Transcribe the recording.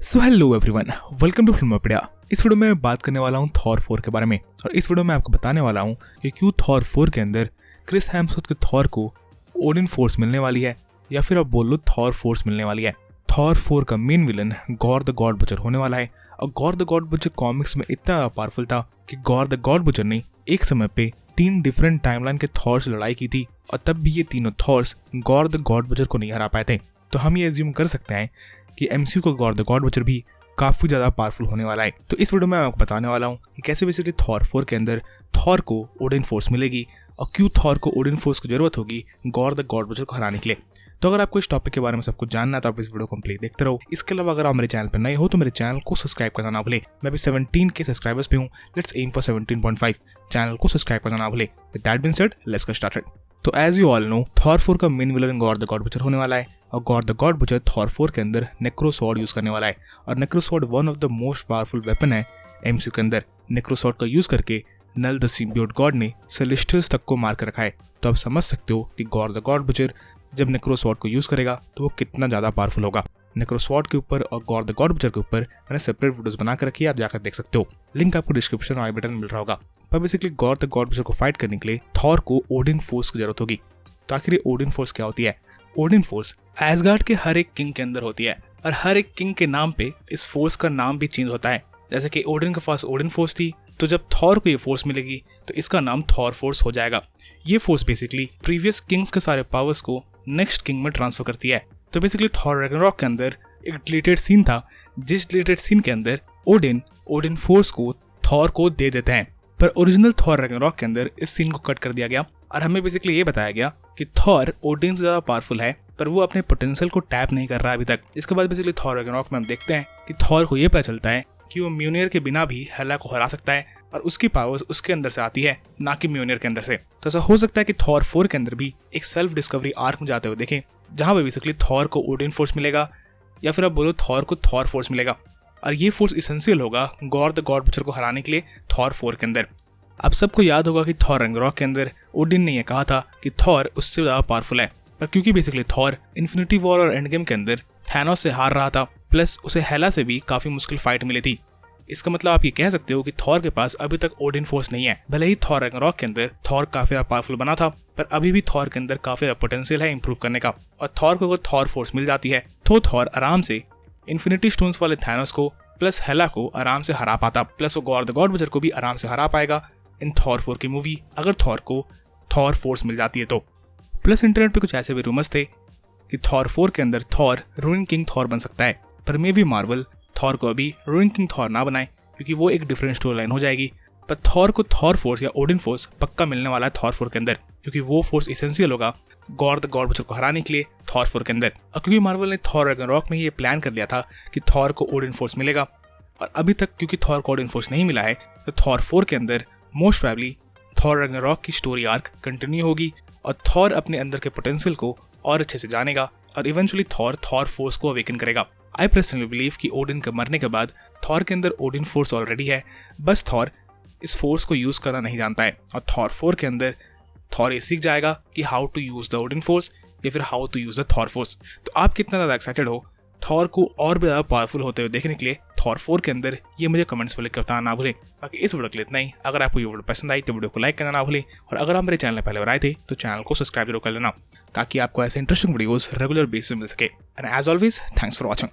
So hello everyone, welcome to Filmopedia. इस video में बात करने वाला हूँ थॉर 4 के बारे में और इस वीडियो में आपको बताने वाला हूँ कि क्यों थॉर 4 के अंदर क्रिस हेम्सवर्थ के थॉर को ओडिन फोर्स मिलने वाली है या फिर आप बोल लो थॉर फोर्स मिलने वाली है। थॉर 4 का main villain Gorr the God Butcher होने वाला है और Gorr the God Butcher comics में इतना पावरफुल था कि गॉर द गॉड बचर ने एक समय पे 3 डिफरेंट टाइमलाइन के थॉर से लड़ाई की थी और तब भी ये तीनों थॉर्स गॉर द गॉड बचर को नहीं हरा पाए थे। तो हम ये एज्यूम कर सकते हैं कि एमसीयू का गॉर द गॉड बचर भी काफी ज्यादा पावरफुल होने वाला है। तो इस वीडियो में मैं आपको बताने वाला हूँ कि कैसे बेसिकली थॉर 4 के अंदर थॉर को ओडिन फोर्स मिलेगी और क्यों थॉर को ओडिन फोर्स की जरूरत होगी गॉर द गॉड बचर को हराने के लिए। तो अगर आपको इस टॉपिक के बारे में सब कुछ जानना है तो आप इस वीडियो कंप्लीट देखते रहो। इसके अलावा अगर आप मेरे चैनल पर नए हो तो मेरे चैनल को सब्सक्राइब करना ना भूले। मैं भी 17 के सब्सक्राइबर्स पे हूँ। Let's aim for 17.5। चैनल को सब्सक्राइब करना ना भूले। With that being said, let's get started. तो as you all know, Thor 4 का main villain Gorr the God Butcher होने वाला है और Gorr the God Butcher Thor 4 के अंदर नेक्रो स्वॉर्ड यूज करने वाला है और नेक्रो sword one of the most powerful weapon है एमसीयू के अंदर। नेक्रो स्वॉर्ड का यूज करके नल द सिम्बियोट गॉड ने सेलेस्टियल्स तक को मार कर रखा है। तो आप समझ सकते हो कि गॉर द गॉड बचर जब नेक्रो स्वॉर्ड को यूज करेगा तो वो कितना ज्यादा पावरफुल होगा। नेक्रो स्वॉर्ड के ऊपर और गॉर द गॉड बचर के ऊपर मैंने सेपरेट वीडियोस बना कर रखी है, आप जाकर देख सकते हो। लिंक आपको डिस्क्रिप्शन और आई बटन में मिल रहा होगा। पर बेसिकली गॉर द गॉड बचर को फाइट करने के लिए थॉर को ओडिन फोर्स की जरूरत होगी। तो आखिर ये ओडिन फोर्स क्या होती है? ओडिन फोर्स एसगार्ड के हर एक किंग के अंदर होती है और हर एक किंग के नाम पे इस फोर्स का नाम भी चेंज होता है। जैसे कि ओडिन के पास ओडिन फोर्स थी, तो जब थॉर को ये फोर्स मिलेगी तो इसका नाम थॉर फोर्स हो जाएगा। ये फोर्स बेसिकली प्रीवियस किंग्स के सारे पावर्स को नेक्स्ट किंग में ट्रांसफर करती है। तो बेसिकली थॉर रैग्नारॉक के अंदर एक डिलीटेड सीन था, जिस डिलीटेड सीन के अंदर ओडिन फोर्स को थॉर को दे देते हैं। पर ओरिजिनल थॉर रैग्नारॉक के अंदर इस सीन को कट कर दिया गया और हमें बेसिकली ये बताया गया कि थॉर ओडिन से ज्यादा पावरफुल है पर वो अपने पोटेंशियल को टैप नहीं कर रहा अभी तक। इसके बाद बेसिकली थॉर रैग्नारॉक में हम देखते हैं कि थॉर को ये पता चलता है कि वो म्यूनियर के बिना भी हेला को हरा सकता है और उसकी पावर्स उसके अंदर से आती है, ना कि म्यूनियर के अंदर से। तो ऐसा हो सकता है कि थॉर 4 के अंदर भी एक सेल्फ डिस्कवरी आर्क में जाते हुए देखें, जहां पे बेसिकली थॉर को ओडिन फोर्स मिलेगा या फिर आप बोलो थॉर को थॉर फोर्स मिलेगा और ये फोर्स इसेंशियल होगा गॉर द गॉड बचर को हराने के लिए थॉर 4 के अंदर। आप सबको याद होगा कि थॉर रैग्नारॉक के अंदर ओडिन ने यह कहा था कि थॉर उससे ज्यादा पावरफुल है, पर क्योंकि बेसिकली थॉर इन्फिनिटी वॉर और एंड गेम के अंदर थैनोस से हार रहा था, प्लस उसे हेला से भी काफी मुश्किल फाइट मिली थी। इसका मतलब आप ये कह सकते हो कि थॉर के पास अभी तक ओडिन फोर्स नहीं है। भले ही थॉर रैग्नारॉक के अंदर थॉर काफी ज्यादा पावरफुल बना था, पर अभी भी थॉर के अंदर काफी ज्यादा पोटेंशियल है इंप्रूव करने का। और थॉर को अगर थॉर फोर्स मिल जाती है तो थॉर आराम से इन्फिनिटी स्टोन्स वाले थैनोस को प्लस हेला को आराम से हरा पाता, प्लस वो गॉर द गॉड बचर को भी आराम से हरा पाएगा इन थॉर 4 की मूवी, अगर थॉर को थॉर फोर्स मिल जाती है तो। प्लस इंटरनेट पे कुछ ऐसे भी रूमर्स थे कि थॉर 4 के अंदर थॉर रूइंग किंग थॉर बन सकता है, पर मे भी मार्वल थॉर को अभी रूइंग किंग थॉर ना बनाए क्योंकि वो एक डिफरेंट स्टोरी लाइन हो जाएगी। पर थॉर को थॉर फोर्स या ओडिन फोर्स पक्का मिलने वाला है थॉर 4 के अंदर, क्योंकि वो फोर्स इसेंशियल होगा गॉर द गॉड बचर को हराने के लिए थॉर 4 के अंदर। और क्योंकि मार्वल ने थॉर रैग्नारॉक में ही ये प्लान कर लिया था कि थॉर को ओडिन फोर्स मिलेगा और अभी तक क्योंकि थॉर को ओडिन फोर्स नहीं मिला है, तो थॉर 4 के अंदर मोस्ट प्रोबेबली थॉर रैग्नारॉक की स्टोरी आर्क कंटिन्यू होगी और थॉर अपने अंदर के पोटेंशियल को और अच्छे से जानेगा और इवेंचुअली थॉर फोर्स को अवेकन करेगा। आई पर्सनली बिलीव कि ओडिन के मरने के बाद थॉर के अंदर ओडिन फोर्स ऑलरेडी है, बस थॉर इस फोर्स को यूज करना नहीं जानता है। और थॉर 4 के अंदर थॉर ये सीख जाएगा कि how to use the Odin force या फिर how to use the Thor force. तो आप कितना ज्यादा एक्साइटेड हो थॉर को और भी ज्यादा पावरफुल होते हुए देखने के लिए थॉर 4 के अंदर, ये मुझे कमेंट्स में लिख कर बताना ना भूले। बाकी इस वीडियो के लिए इतना ही। अगर आपको ये वीडियो पसंद आई तो वीडियो को लाइक करना ना भूले और अगर आप मेरे चैनल में पहले बार आए थे तो चैनल को सब्सक्राइब जरूर कर लेना ताकि आपको ऐसे इंटरेस्टिंग वीडियोस रेगुलर बेसिस पे मिल सके। And as always, thanks for watching.